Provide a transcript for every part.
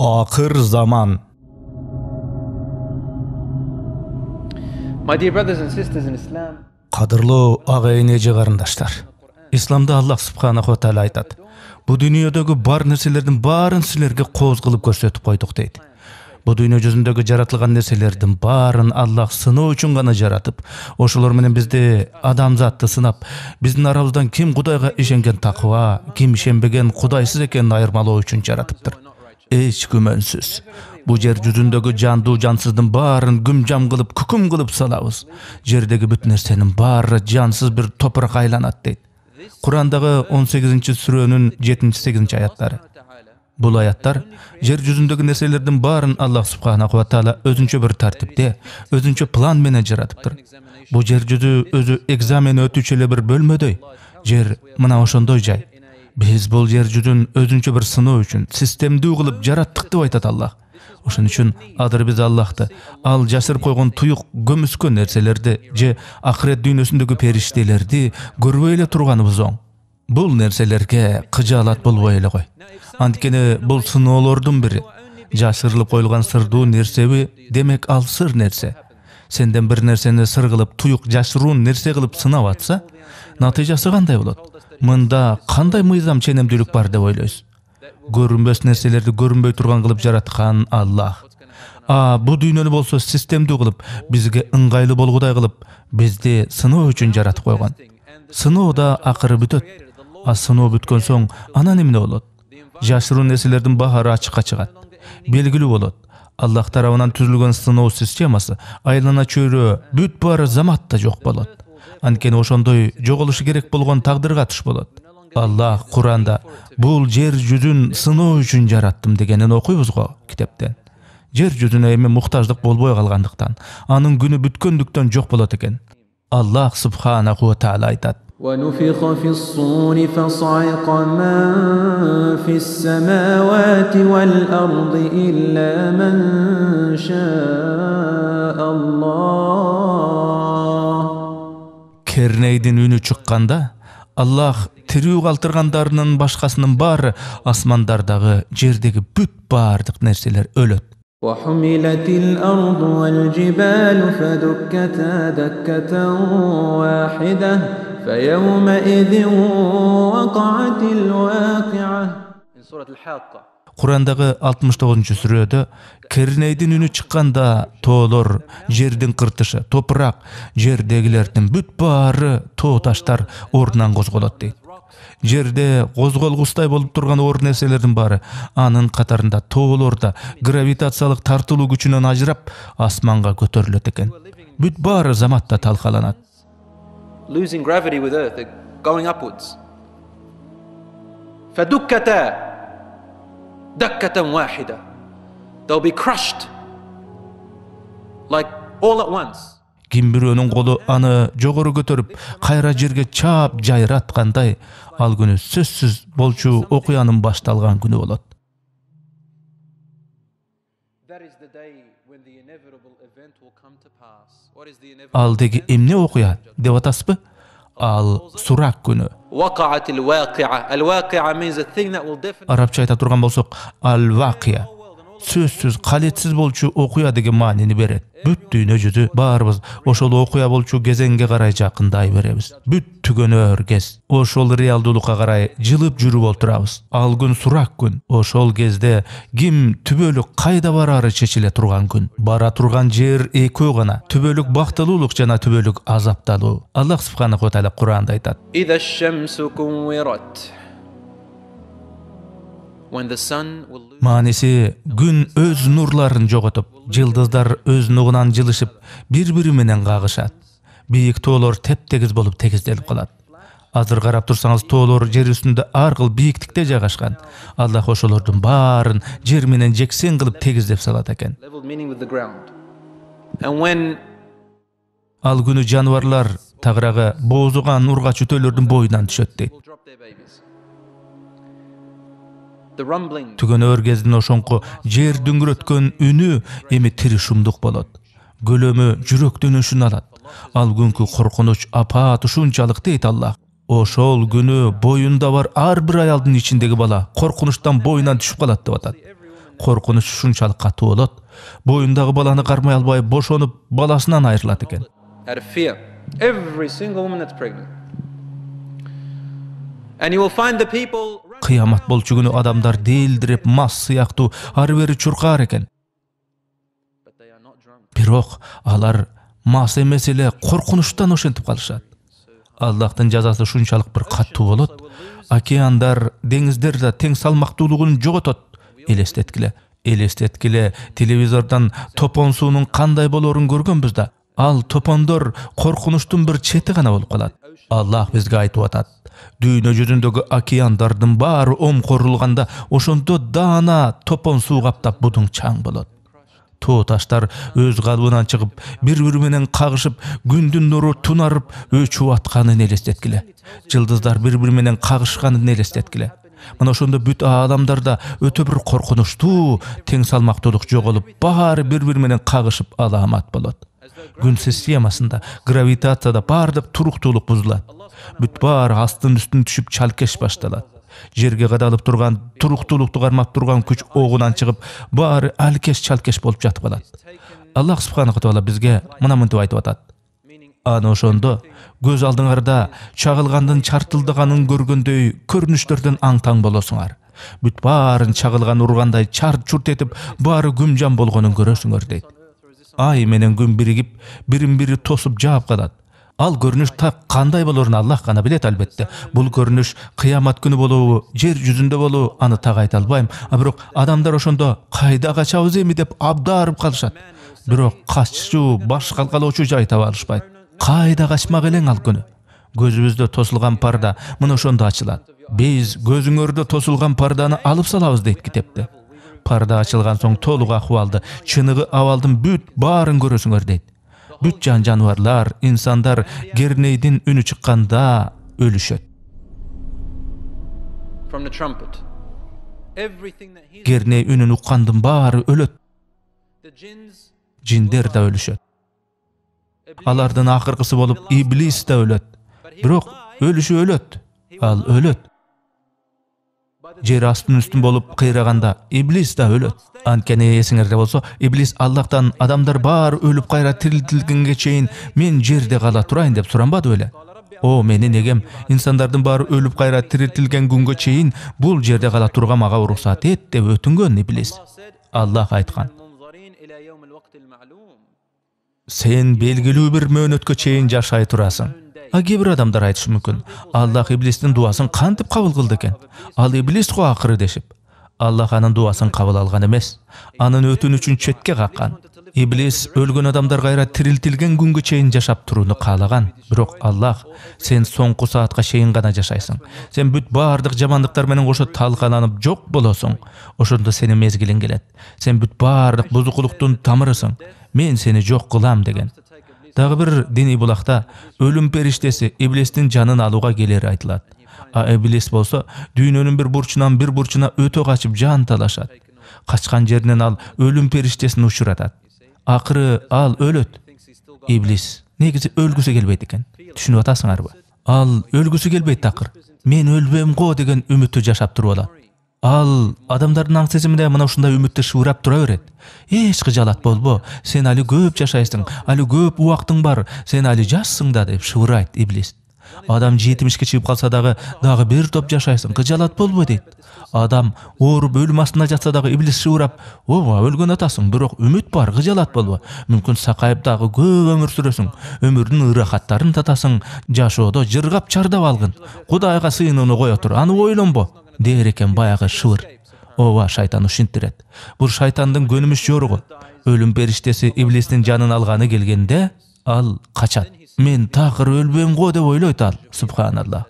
Ahir zaman. My dear brothers and sisters in Islam, Qadırlı ağayneji qarindaşlar. İslamda Allah subhanahu wa ta'ala aytadi. Bu dünyadagi bar narsalardan baарын sizlarga qo'z qilib ko'rsatib qo'ydik deydi. Bu dünya yüzündagi jaratilgan narsalardan baарын Allah sınoo uchun gana jaratib, oşular menen bizde adamzatты sınap, bizning aramızdan kim Xudayga işengen taqva, kim işenbegen Xudaysız ekenini ayırmaloo uchun jaratıptır. Hiç gümensiz. Bu yer yüzündagi jandu jansızdan baарын gümjam qılıp, kukum qılıp salabız. Jerdegi bütün nersenin baары jansız bir toprak aylanat deydi. Kur'andagi 18. sürenin 7-8 ayetlari. Bu ayetler yer yüzündeki nesnelerden baарын Allah subhanahu wa ta'ala özünçe bir tartipte, özünçe plan menen jaratıptır. Bu yer yüzü özü egzamen ötüçeli bir bölmöдөй. Yer mına oşondoy jay. Biz bu yer yüzün özünçe bir sınoo üçün sistemdүү kılıp jarattık dep aytat Allah. Oşun üçün adır biz Allah'ta al jasır koygun tuyuk gömüskön nerselerdi je ahiret dünyasındaki periştelerdi görbeyle turganыбыз oň. Bul nerselerge kıjalat bolboy ele koy. Antkene bul sınoolordun biri. Jaşırılıp koyulgan sırdуу nersebi demek al sır nerse. Senden bir nerseni sır kılıp tuyuk jaşıruun nerse kılıp sınap atsa, natijası kanday bolot? Mında kanday mıyzam çenemdүүлük bar dep oyloyuz. Görünbös nerselerdi görünböy turgan kılıp jaratkan Allah. Bu dünyany bolsa sistemdүү kılıp, bizge ыңгайлуу bolguday kılıp, bizdi sınoo üçün jaratıp koygan. Sınoo da akırı bütöt. Sınoo bütkön soň anan emne bolot? Jaşıruun nerselerden bahары açıkka çıgat. Belgili bolot. Allah tarabынан түзүлгөн сыноо системасы айлана чөйрө бүт бары заматта жок болот. Анткени ошондой жоголушу керек болгон тагдырга туш болот. Allah Kur'anda bul yer yüzün sınoo üçün jarattım degенин окуйбуз го китептен. Yer yüzüne эми muhtaçlık bolboy kalgandыкtan, anın günü bütkөндүктөн жок болот экен. Allah subhanahu wa ta'ala aytat. ونفخ في الصور فصعق من في السماوات والأرض إلا من شاء الله. Kerneydin ünü çıkkanda Allah tiriүү kалтыргандарынын башкасынын баары асмандардагы, жердеги бүт баардык нерселер өлөт. وحملت الأرض والجبال فدكتا دكة واحدة فيومئذ وقعت الواقعة. من سورة الحاقة. Kur'andagı 69-njy sürede Kerneydin ünü çıkkanda toolor, жердин kırtışı, toprak, жердегилердин бүт baары too taşlar orundan gozgolot deyt. Jerde gozgolgusтай bolup turgan or nerselerdin baары anın katarında toolorda gravitasiялык tartılуу güçünden ajırap asmanga götörülöt eken. Бүт baары zamatda talkalanat. Losing gravity with Earth, they're going upwards. فدكتا دكة واحدة. They'll be crushed like all at once. Kim biröөнүн kolu anı jogorу götörüp kayra jerge çap jayratkanday al günü сөзсүз bolçu okuyanın baştalgan günü bolot. Al degi emne okuyan dep atasızbı? Al surak günü. وقعت الواقعة. الواقعة means a thing that will definitely. Arapça ayta turgan bolsok al vakia. Сөзсүз калетсиз болчу окуя деген маанини берет. Бүт дүйнө жүзү баарыбыз ошол окуя болчу кезеңге карай жакындай беребиз. Бүт түгөнөр кез ошол реалдуулукка карай жылып жүрүп отурабыз. Ал күн сурак күн. Ошол кезде ким түбөлүк кайда барары чечиле турган күн. Бара турган жер экөө гана. Түбөлүк бактылуулук жана түбөлүк азапталуу. Аллах субханаху ва таала Кур'анда айтат. إذا الشمس كورت. When the sun will lose. Manisi gün öz nurlарын жоготуп, жылдыздар öz нугунан жылышып, bir-biri менен кагышат. Бийик тоолор теп-тегиз болуп тегизделип калат. Азыр карап турсаңыз тоолор жер үстүндө ар кыл бийиктикте жайгашкан. Аллах ошолордун баарын жер менен жексен кылып тегиздеп салат экен. Level meaning with the ground. And when Ал күнү жаныбарлар тагыраагы боозуган ургач үтөлөрдүн боюнан түшөт дейт. will drop their babies. The rumbling. Түгөнөр кездин ошоңку жер дүңгүрөткөн үнү эми тири шумдук болот. Көлөмү жүрөк дөнүшүн алат. Ал күнкү коркунуч апаат ушунчалык дейт Аллах. Ошол күнү боюнда бар ар бир аялдын ичиндеги бала коркунучтан боюнан түшүп калат деп атат. Korkunuç şunçalık katı bolot. Boyundağı balany karmay albay boşonup balasından ayrılat eken. Out of fear. Every single woman that's pregnant. And you will find the people Kıyamat bolçu günü adamlar değildirip mas sıyaktı harveri çurkar eken. but they are not drunk. Birok alar mas emesile korkunuştan oşentip kalışat. Allah'tan cazası şunçalık bir katı bolot. Okeandar, dengizler de teң salmaktуулугун jogotot. Elestetkile televizordan topon suunun kanday bolorun görgönbüz da. Al topondor korkunuştun bir çeti gana bolup kalat. Allah bizge aytıp atat. Dünya yüzündögi okeandardın bari korulganda oşondo dana topon suu kaptap budun çaң bolot. Too taşlar öz galbынан çıkıp bir-biri menen kagışıp gündün nuru tunarıp öçüp atkanын elestetkile. Yıldızlar bir-biri menen kagışkanын elestetkile. Mana oşonda büt adamlarda ötö bir korkunuştуу teң salmaktуулuk jogolup bari bir-biri menen kagışıp alamat bolot. Gün sistemasında gravitatsiyada bardyk turuktуулuk buzulat. Büt bari astın üstün düşüp çalkeş baştalat. Jerge qadalıp turgan turuktуулuktu qarmap turgan küç oğunan çıkıp bari alkeş çalkeş bolup jatıp kalat. Allah subhanahu wa taala bizge mına mıntıp aytıp atat. Ana oşondo göz aldıňarda çagılgandın çartıldıganын görgönдөй körünüşlerden aң-taң bolosuňar. Büt barın çagılgan urganday çart çurt etip bari gümjan bolgonun görösüňөр deyt. Ay menen gün birigip birin-biri tosup jaap kalat. Al görünüş tak kanday bolorun Allah gana bilet albette. Bul görünüş kıyamat günü bolubu, jer yüzünde bolu anı tak ayta albayım. Birok adamlar oşondo kayda kaçabız emi dep abdarıp kalışat. Birok kaççu, baş kalkalooçu ayta alışpayt. Kayda kaçmak eleň al günü. Gözübüzde tosulgan parda mına oşondo açılat. Biz gözüňörde tosulgan pardany alıp salabız deyt kitepte. Parda açılgan soň toluk ahwaldy, çыныгы awaldyn büt barın görösüňөр deyt. Büt janawarlar, insanlar gerneydin ünü çıkkanda ölüşet. From the trumpet. Everything that he Gerney ünün ukkandın bari ölet. the jinns Jinler de ölüşet. Alardan ahırkısı bolup iblis de ölet. Birok ölüşü ölet. Al ölet. Jer astın üstün bolup kıyraganda iblis de ölet. Ankene esiňerde bolsa iblis Allah'tan adamlar bar ölüp kayra tiriltilgenge çeyin men jerde kala turaýyn dep suranbady öyle. O meni negem insanlardan bar ölüp kayra tiriltilgen günge çeyin bul jerde kala turga maga ruhsat et dep ötüngön iblis. Allah aytgan. munzarin ila yawm al-waqt al-ma'lum. Sen belgilүү bir möhnötkö çeyin jaşay turasың. Agibir adamlar aytışı mümkün. Allah iblistin duasın kantıp kabul kıldı eken. Al iblis ko akırı deşip. Allah anın duasın kabul algan emes. Anın ötün üçün çetke kakkan. İblis ölgün adamlar gayra tiriltilgen güngü çeyin jaşap turuunu kalagan. Birok Allah sen soňky saatka çeyin gana jaşaysың. Sen büt bardyk jamanlıklar menen goşo talkalanyp jok bolosuň. Oşonda senin mezgilin gelet. Sen büt bardyk buzukulukdun tamyrysың. Men seni jok kılam degen. Dağı bir dini bulakta ölüm periştesi iblistin canını aluga geleri aytılat. İblis bolsa düýnüň bir burçundan bir burçuna ötö kaçıp can talaşat. Kaçkan jerinden al ölüm periştesini uçuratat. Akırı al ölet. İblis negizi ölgüsü gelbeyt eken. Düşünüp atasyňarby? Al ölgüsü gelbeyt takır. Men ölbem go degen ümütü jaşap turup alat. Al adamların aň-seziminde mana uşunday ümütde şuurap tura beret. Hiç kıjalat bolbo. Sen ali köp jaşaýsyň, ali köp uwaktyň bar. Sen ali jaşsyň da dep şuurayt iblis. Adam 70'ke çygyp kalsa dağı bir top jaşaýsyň, kıjalat bolbo deyt. Adam orup ölüm astynda jatsa dağı iblis şuurap, "Owa ölgün atasyň, birok ümit bar, kıjalat bolbo. Mümkin sakaýyp dağı köp ömür süresiň, ömürniň ırahatlaryny tatasyň, jaşodo jırgap çardap algyn. Hudaýga sığynyny goýa tur, any oýlanbo." Der eken bayağı şıvır. Ova şaytan uşintiret. Bu şaytandyň gönümüş yorugu. Ölüm periştesi iblistin canını algany gelgende al kaçat. Men takır ölbem go dep oýloýt al. Subhanallah.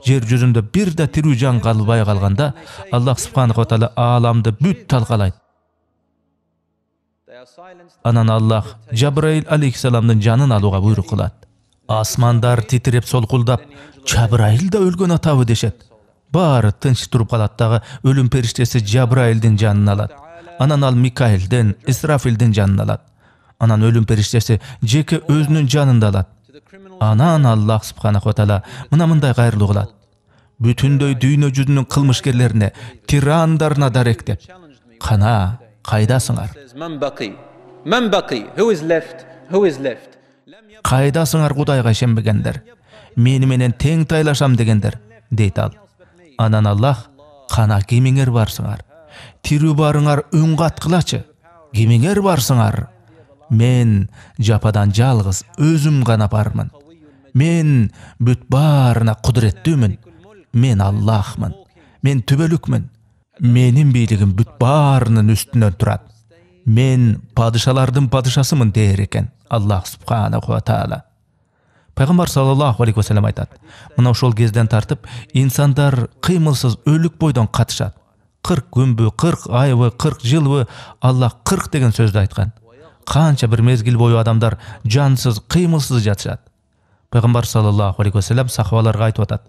Jer yüzünde bir de tirүү jan galbay kalganda Allah subhanahu wa taala alamdy büt talgalayt. Anan Allah Jabrail aleyhissalamdyn janyn aluga buyruk kılat. Asmandar titirep solkuldap, Jabrail da ölgön ataby deşet. Bari tınç turup kalat dağı ölüm periştesi Jabrail'din canını alat. Anan al Mikail'den, İsrafil'din canını alat. Anan ölüm periştesi jeke özünün canını alat. Anan Allah subhanahu wa taala mına mınday gaýrylıq kılat. Bütünдөй düýne yüzünün kılmışgerlerine, tirandarına darektep. Qana, qaydasыңар? من بقي من بقي who is left who is left Qaydasыңар Кудайга ишенбегендер? Мени менен тең тайлашам дегендер, дейт ал. Анан Аллах, қана кимиңер барсыңар? Тирүү барыңар үн каткылачы. Кимиңер барсыңар? Мен жападан жалгыз өзүм гана бармын. Мен бүт баарына кудуреттүүмүн. Мен Аллахмын. Мен түбөлүкмүн. Менин бийлигим бүт баарынын үстүнөн турат. Мен падышалардын падышасымын дээр экен Аллах субханаху ва таала. Пайгамбар саллаллаху алейхи ва саллям айтат: "Мына ошол кезден тартып инсандар кыймылсыз өлүк бойдон катышат. 40 күнбү, 40 айбы, 40 жылбы Аллах 40 деген сөздү айткан. Канча бир мезгил бою адамдар жансыз, кыймылсыз жатышат." Пайгамбар саллаллаху алейхи ва саллям сахабаларга айтып атат: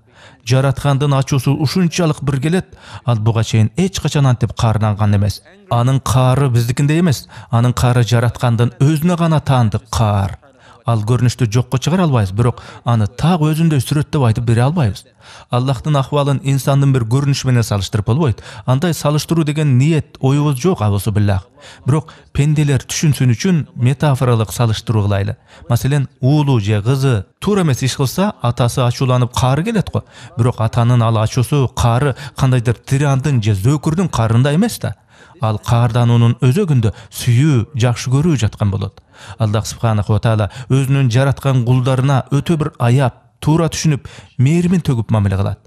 "Жараткандын ачуусу ушунчалык бир келет, ал буга чейин эч качан антип каарнанган эмес. Анын каары биздикиндей эмес, анын каары жараткандын өзүнө гана таандык каар. Ал көрүнүштү жокко чыгара албайбыз, бирок аны так өзүндөй сүрөттөп айтып бере албайбыз. Аллахтын акыбалын инсандын бир көрүнүшү менен салыштырып болбойт. Андай салыштыруу деген ниет, оюбуз жок, абысы биллах. Бирок пенделер түшүнсүн үчүн метафоралык салыштыруу кылайлы. Маселен, уулу же кызы туура эмес иш кылса, атасы ачууланып каары келет го. Бирок атанын ал ачуусу, каары кандайдыр тирандын же зөөкүрдүн каарында эмес да. Ал каардануунун өзөгүндө сүйүү, жакшы көрүү жаткан болот. Аллах субханаху ва таала өзүнүн жараткан кулдарына өтө бир аяп, туура түшүнүп, мээримин төгүп мамиле кылат.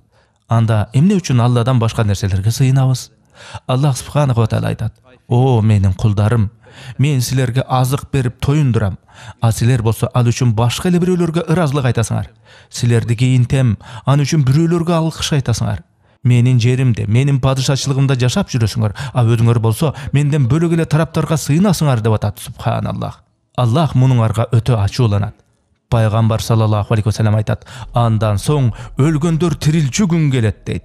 Анда эмне үчүн Алладан башка нерселерге сыйынабыз? Аллах субханаху ва таала айтат: "О менин кулдарым, мен силерге азык берип тоюндурам. А силер болсо ал үчүн башка эле бирөөлөргө ыраазылык айтасыңар. Силерди кийинтем, аны үчүн бирөөлөргө алкыш айтасыңар. Менин жеримде, менин падышачылыгымда жашап жүрөсүңөр, а өзүңөр болсо менден бөлөк эле тараптарга сыйынасыңар" деп атат субханаллах. Аллах мунуңарга өтө ачууланат. Пайгамбар саллаллаху алейхи ва саллям айтат: "Андан соң өлгөндөр тирилчү күн келет" дейт.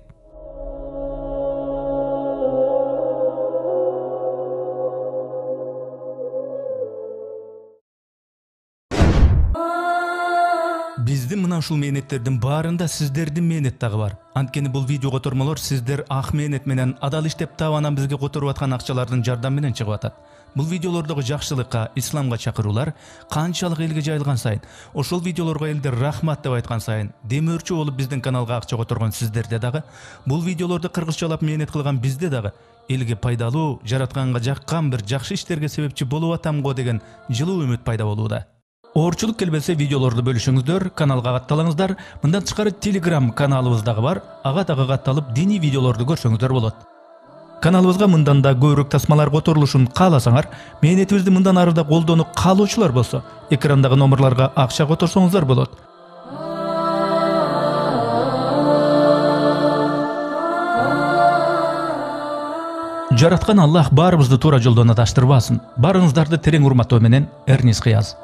Биздин мына ушул мээнеттердин баарында сиздердин мээнет дагы бар. Анткени бул видео котормолор сиздер ак мээнет менен адал иштеп таап анан бизге которуп аткан акчалардын жардамы менен чыгып атат. Бул видеолордогу жакшылыкка, исламга чакыруулар канчалык элге жайылган сайын, ошол видеолорго элдер рахмат деп айткан сайын, демөөрчү болуп биздин каналга акча которгон сиздерде дагы, бул видеолорду кыргызчалап мээнет кылган бизде дагы элге пайдалуу, жаратканга жаккан бир жакшы иштерге себепчи болуп атам го деген жылуу үмүт пайда болууда. Оорчулук келбесе видеолорду бөлүшүңүздөр, каналга катталыңыздар. Мындан тышкары Telegram каналыбыз дагы бар. Ага дагы катталып, диний видеолорду көрсөңүздөр болот. Каналыбызга мындан да көбүрөөк тасмалар которулушун кааласаңар, мээнетибизди мындан ары да колдонуп каалоочулар болсо, экрандагы номерларга акча которсоңуздар болот. Жараткан Аллах баарыбызды туура жолдон адаштырбасын. Барыңыздарды терең урматтоо менен, Эрнис Кыяз.